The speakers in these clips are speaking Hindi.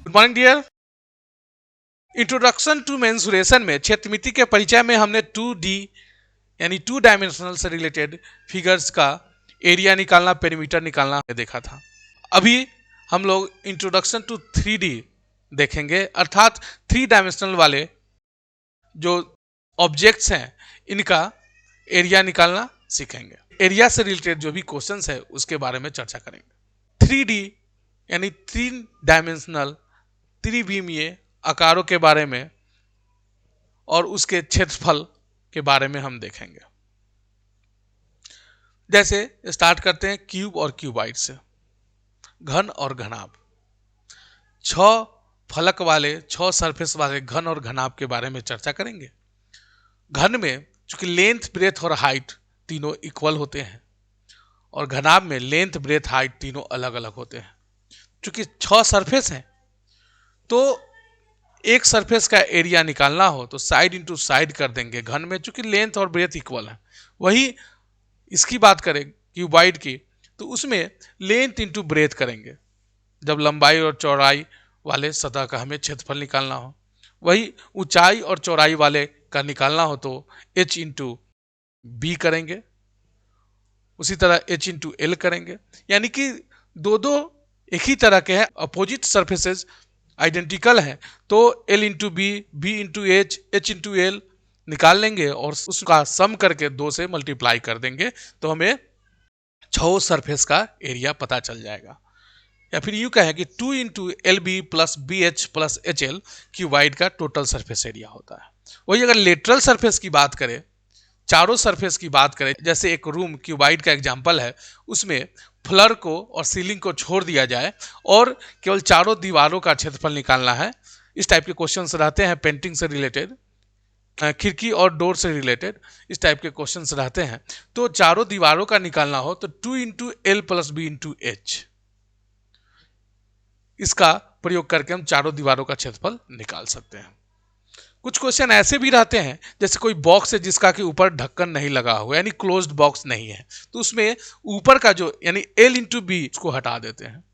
Good morning dear. Introduction to mensuration में क्षेत्रमिति के परिचय में हमने 2D यानी 2 डायमेंशनल से रिलेटेड फिगर्स का एरिया निकालना, पेरीमीटर निकालना देखा था। अभी हम लोग इंट्रोडक्शन टू 3D देखेंगे, अर्थात 3 डायमेंशनल वाले जो ऑब्जेक्ट्स हैं इनका एरिया निकालना सीखेंगे। एरिया से रिलेटेड जो भी क्वेश्चंस है उसके बारे में चर्चा करेंगे। 3D यानी 3 डायमेंशनल त्रिविमीय आकारों के बारे में और उसके क्षेत्रफल के बारे में हम देखेंगे। जैसे स्टार्ट करते हैं क्यूब और क्यूबाइड से। घन और घनाभ, 6 फलक वाले 6 सरफेस वाले घन और घनाभ के बारे में चर्चा करेंगे। घन में चूंकि लेंथ, ब्रेथ और हाइट तीनों इक्वल होते हैं और घनाभ में लेंथ, ब्रेथ, हाइट तीनों अलग अलग होते हैं। चूंकि 6 सरफेस हैं तो एक सरफेस का एरिया निकालना हो तो साइड इंटू साइड कर देंगे। घन में चूंकि लेंथ और ब्रेथ इक्वल है। वही इसकी बात करें क्यूबाइड की तो उसमें लेंथ इंटू ब्रेथ करेंगे जब लंबाई और चौड़ाई वाले सतह का हमें क्षेत्रफल निकालना हो। वही ऊंचाई और चौड़ाई वाले का निकालना हो तो h इंटू बी करेंगे, उसी तरह h इंटू एल करेंगे। यानी कि दो एक ही तरह के हैं, अपोजिट सरफेसेस आइडेंटिकल है तो L into B, B into H, H into L निकाल लेंगे और उसका सम करके 2 से मल्टीप्लाई कर देंगे तो हमें 6 सरफेस का एरिया पता चल जाएगा। या फिर यूं कहें कि 2 into L B plus B H plus H L cuboid का टोटल सरफेस एरिया होता है। वही अगर लेटरल सरफेस की बात करें, चारों सरफेस की बात करें, जैसे एक रूम क्यूबाइड का एग्जांपल है, उसमें फ्लोर को और सीलिंग को छोड़ दिया जाए और केवल चारों दीवारों का क्षेत्रफल निकालना है। इस टाइप के क्वेश्चंस रहते हैं पेंटिंग से रिलेटेड, खिड़की और डोर से रिलेटेड इस टाइप के क्वेश्चंस रहते हैं। तो चारों दीवारों का निकालना हो तो 2 into L plus B into H, इसका प्रयोग करके हम चारों दीवारों का क्षेत्रफल निकाल सकते हैं। कुछ क्वेश्चन ऐसे भी रहते हैं जैसे कोई बॉक्स है जिसका कि ऊपर ढक्कन नहीं लगा हुआ यानी क्लोज्ड बॉक्स नहीं है, तो उसमें ऊपर का जो यानी एल इंटू बी उसको हटा देते हैं,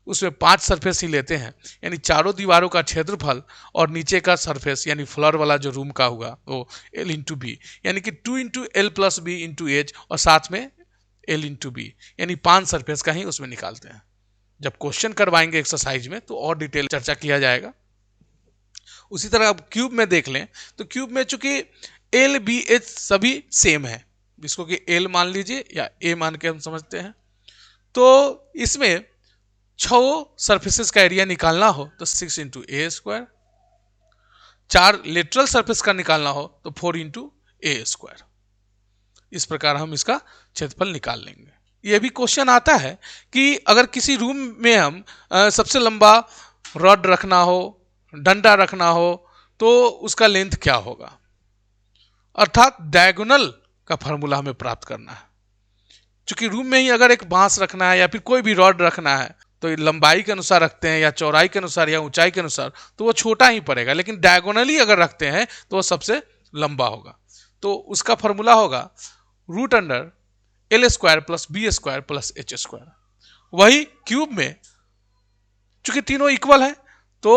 उसमें 5 सरफेस ही लेते हैं यानी चारों दीवारों का क्षेत्रफल और नीचे का सरफेस यानी फ्लोर वाला जो रूम का हुआ वो एल इंटू बी यानी कि 2 into L plus B into H और साथ में एल इंटू बी यानी 5 सरफेस का ही उसमें निकालते हैं। जब क्वेश्चन करवाएंगे एक्सरसाइज में तो और डिटेल चर्चा किया जाएगा। उसी तरह अब क्यूब में देख लें तो क्यूब में चूंकि एल बी एच सभी सेम है, इसको कि एल मान लीजिए या ए मान के हम समझते हैं, तो इसमें 6 सरफेसेस का एरिया निकालना हो तो 6 इंटू ए स्क्वायर, 4 लेटरल सरफेस का निकालना हो तो 4 इंटू ए स्क्वायर। इस प्रकार हम इसका क्षेत्रफल निकाल लेंगे। यह भी क्वेश्चन आता है कि अगर किसी रूम में हम सबसे लंबा रॉड रखना हो, डंडा रखना हो तो उसका लेंथ क्या होगा, अर्थात डायगोनल का फॉर्मूला हमें प्राप्त करना है। क्योंकि रूम में ही अगर एक बांस रखना है या फिर कोई भी रॉड रखना है तो लंबाई के अनुसार रखते हैं या चौड़ाई के अनुसार या ऊंचाई के अनुसार तो वो छोटा ही पड़ेगा, लेकिन डायगोनली अगर रखते हैं तो वो सबसे लंबा होगा। तो उसका फॉर्मूला होगा root under L square plus B square plus H square. वही क्यूब में चूंकि तीनों इक्वल है तो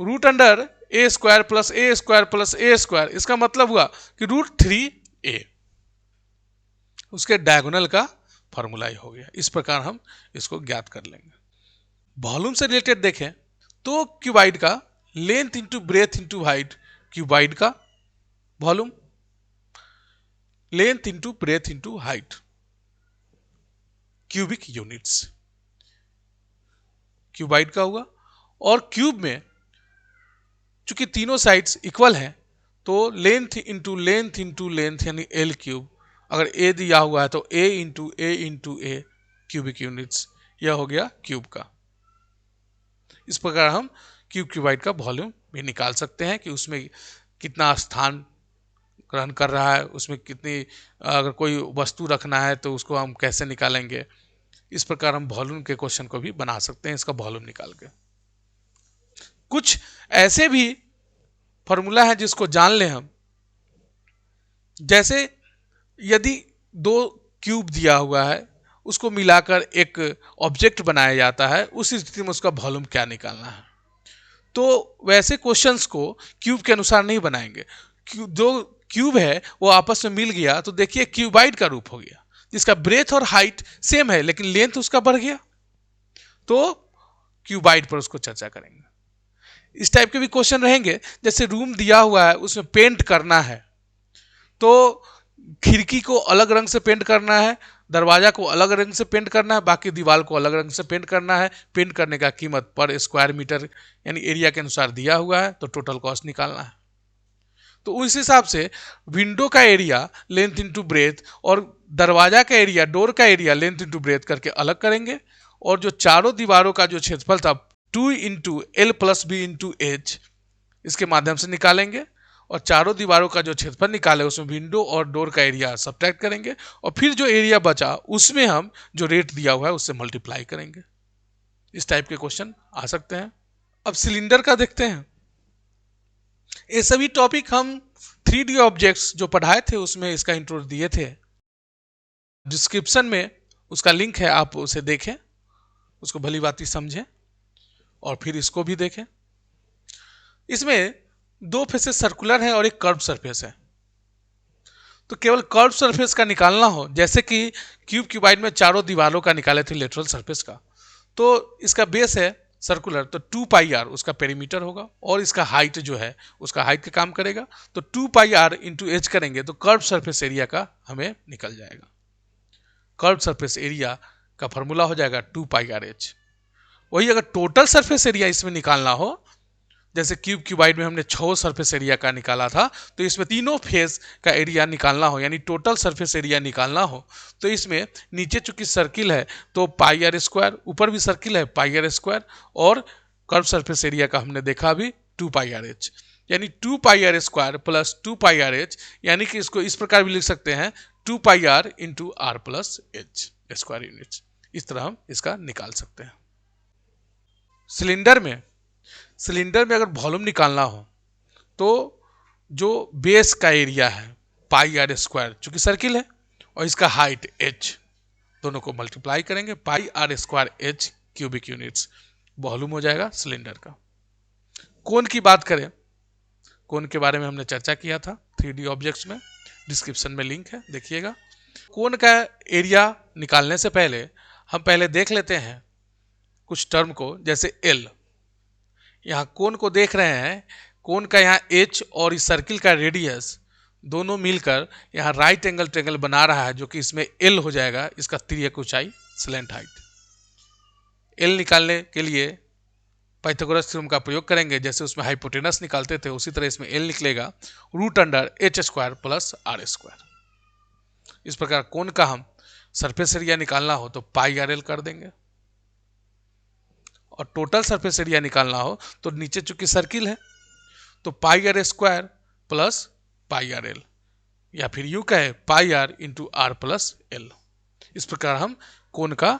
root under A square plus A square plus A square, इसका मतलब हुआ कि रूट 3a, उसके डायगोनल का फॉर्मूला ही हो गया। इस प्रकार हम इसको ज्ञात कर लेंगे। वॉल्यूम से रिलेटेड देखें तो क्यूबाइड का length into breadth into height, cuboid का volume, length into breadth into height, cubic units cuboid का हुआ। और क्यूब में चूंकि तीनों साइड्स इक्वल हैं तो length into length into length यानी एल क्यूब, अगर ए दिया हुआ है तो ए इंटू ए क्यूबिक यूनिट्स, यह हो गया क्यूब का। इस प्रकार हम क्यूबाइड का वॉल्यूम भी निकाल सकते हैं कि उसमें कितना स्थान ग्रहण कर रहा है, उसमें कितनी, अगर कोई वस्तु रखना है तो उसको हम कैसे निकालेंगे। इस प्रकार हम वॉल्यूम के क्वेश्चन को भी बना सकते हैं इसका वॉल्यूम निकाल के। कुछ ऐसे भी फॉर्मूला है जिसको जान लें हम, जैसे यदि 2 क्यूब दिया हुआ है उसको मिलाकर एक ऑब्जेक्ट बनाया जाता है, उस स्थिति में उसका वॉल्यूम क्या निकालना है। तो वैसे क्वेश्चंस को क्यूब के अनुसार नहीं बनाएंगे। जो क्यूब है वो आपस में मिल गया तो देखिए क्यूबाइड का रूप हो गया, जिसका ब्रेथ और हाइट सेम है लेकिन लेंथ उसका बढ़ गया, तो क्यूबाइड पर उसको चर्चा करेंगे। इस टाइप के भी क्वेश्चन रहेंगे, जैसे रूम दिया हुआ है उसमें पेंट करना है, तो खिड़की को अलग रंग से पेंट करना है, दरवाजा को अलग रंग से पेंट करना है, बाकी दीवार को अलग रंग से पेंट करना है। पेंट करने का कीमत पर स्क्वायर मीटर यानी एरिया के अनुसार दिया हुआ है, तो टोटल कॉस्ट निकालना है। तो उस हिसाब से विंडो का एरिया लेंथ इंटू ब्रेथ और दरवाजा का एरिया, डोर का एरिया लेंथ इंटू ब्रेथ करके अलग करेंगे, और जो चारों दीवारों का जो क्षेत्रफल था 2 into L plus B into H, इसके माध्यम से निकालेंगे, और चारों दीवारों का जो क्षेत्रफल निकाले उसमें विंडो और डोर का एरिया सब्ट्रैक्ट करेंगे, और फिर जो एरिया बचा उसमें हम जो रेट दिया हुआ है उससे मल्टीप्लाई करेंगे। इस टाइप के क्वेश्चन आ सकते हैं। अब सिलेंडर का देखते हैं। ये सभी टॉपिक हम 3D ऑब्जेक्ट्स जो पढ़ाए थे उसमें इसका इंट्रो दिए थे, डिस्क्रिप्शन में उसका लिंक है, आप उसे देखें, उसको भली बात समझें और फिर इसको भी देखें। इसमें 2 फेसेस सर्कुलर है और एक कर्व सरफेस है, तो केवल कर्व सरफेस का निकालना हो, जैसे कि क्यूबाइड में चारों दीवारों का निकाले थे लेटरल सरफेस का, तो इसका बेस है सर्कुलर, तो 2 पाई आर उसका पेरीमीटर होगा, और इसका हाइट जो है उसका हाइट का काम करेगा, तो 2 पाई आर इंटू एच करेंगे तो कर्व सरफेस एरिया का हमें निकल जाएगा। कर्व सरफेस एरिया का फॉर्मूला हो जाएगा 2 पाई आर एच। वही अगर टोटल सरफेस एरिया इसमें निकालना हो, जैसे क्यूबाइड में हमने 6 सरफेस एरिया का निकाला था, तो इसमें तीनों फेस का एरिया निकालना हो यानी टोटल सरफेस एरिया निकालना हो, तो इसमें नीचे चूंकि सर्किल है तो पाई आर स्क्वायर, ऊपर भी सर्किल है पाई आर स्क्वायर, और कर्व सरफेस एरिया का हमने देखा अभी 2 पाई आर एच, यानी 2 pi R square plus 2 pi R H, यानी कि इसको इस प्रकार भी लिख सकते हैं 2 pi R into R plus H square units. इस तरह हम इसका निकाल सकते हैं। सिलेंडर में अगर वॉल्यूम निकालना हो तो जो बेस का एरिया है पाई आर स्क्वायर, चूंकि सर्किल है, और इसका हाइट एच, दोनों को मल्टीप्लाई करेंगे, pi R square H cubic units volume हो जाएगा सिलेंडर का। कोन की बात करें, कोन के बारे में हमने चर्चा किया था 3D ऑब्जेक्ट्स में, डिस्क्रिप्शन में लिंक है, देखिएगा। कोन का एरिया निकालने से पहले हम पहले देख लेते हैं कुछ टर्म को, जैसे एल। यहाँ कोन को देख रहे हैं, कोन का यहाँ एच और इस सर्किल का रेडियस दोनों मिलकर यहाँ राइट एंगल ट्रायंगल बना रहा है, जो कि इसमें एल हो जाएगा, इसका तिर्यक ऊंचाई स्लैंट हाइट। एल निकालने के लिए पाइथागोरस थ्योरम का प्रयोग करेंगे, जैसे उसमें हाइपोटेनस निकालते थे उसी तरह इसमें एल निकलेगा root under H square plus R square. इस प्रकार कोन का हम सरफेस एरिया निकालना हो तो पाई आर एल कर देंगे, और टोटल सरफेस एरिया निकालना हो तो नीचे चूंकि सर्किल है तो pi R square plus pi R L, या फिर यू कहे pi R into R plus L. इस प्रकार हम कोन का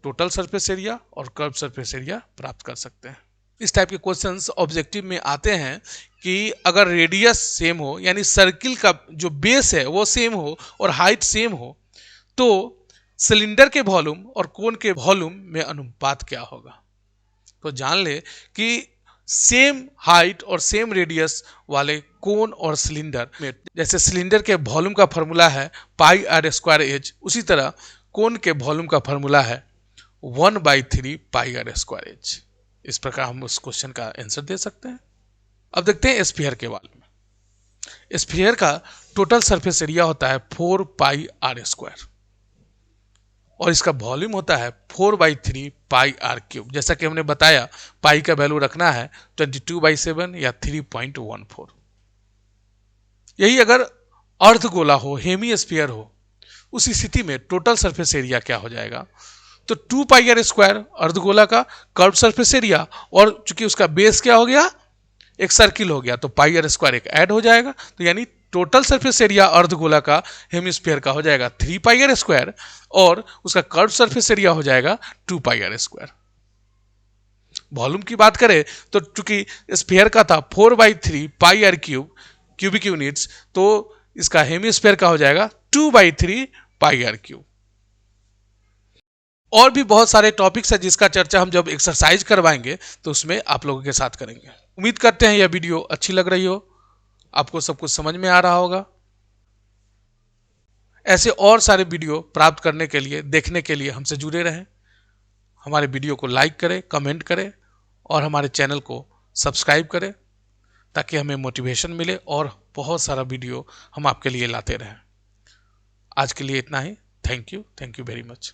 टोटल सरफेस एरिया और कर्व सरफेस एरिया प्राप्त कर सकते हैं। इस टाइप के क्वेश्चंस ऑब्जेक्टिव में आते हैं कि अगर रेडियस सेम हो, यानी सर्किल का जो बेस है वो सेम हो और हाइट सेम हो, तो सिलेंडर के वॉल्यूम और कोन के वॉल्यूम में अनुपात क्या होगा। तो जान ले कि सेम हाइट और सेम रेडियस वाले कोन और सिलेंडर में, जैसे सिलेंडर के वॉल्यूम का फॉर्मूला है पाई आर स्क्वायर एच, उसी तरह कोन के वॉल्यूम का फॉर्मूला है 1/3 पाई आर स्क्वायर एच। इस प्रकार हम उस क्वेश्चन का आंसर दे सकते हैं। अब देखते हैं स्फीयर के बारे में। स्फीयर का टोटल सरफेस एरिया होता है 4 पाई आर स्क्वायर, और इसका वॉल्यूम होता है 4/3 पाई आर क्यूब। जैसा कि हमने बताया पाई का वैल्यू रखना है 22/7 या 3.14। यही अगर अर्धगोला हो, हेमी स्फीयर हो, उस स्थिति में टोटल सरफेस एरिया क्या हो जाएगा, तो 2 पाई आर स्क्वायर अर्धगोला का कर्व सरफेस एरिया, और चूंकि उसका बेस क्या हो गया, एक सर्किल हो गया, तो पाई आर स्क्वायर एक ऐड हो जाएगा, तो यानी टोटल सरफेस एरिया अर्धगोला का हेमिस्फीयर का हो जाएगा 3 पाई आर स्क्वायर, और उसका कर्व सरफेस एरिया हो जाएगा 2 पाई आर स्क्वायर। वॉल्यूम की बात करें तो चूंकि स्फीयर का था 4/3 पाई आर क्यूब क्यूबिक यूनिट्स, तो इसका हेमिस्फीयर का हो जाएगा 2/3 पाई आर क्यूब। और भी बहुत सारे टॉपिक्स है जिसका चर्चा हम जब एक्सरसाइज करवाएंगे तो उसमें आप लोगों के साथ करेंगे। उम्मीद करते हैं यह वीडियो अच्छी लग रही हो, आपको सब कुछ समझ में आ रहा होगा। ऐसे और सारे वीडियो प्राप्त करने के लिए, देखने के लिए हमसे जुड़े रहें। हमारे वीडियो को लाइक करें, कमेंट करें और हमारे चैनल को सब्सक्राइब करें ताकि हमें मोटिवेशन मिले और बहुत सारा वीडियो हम आपके लिए लाते रहें। आज के लिए इतना ही। Thank you very much.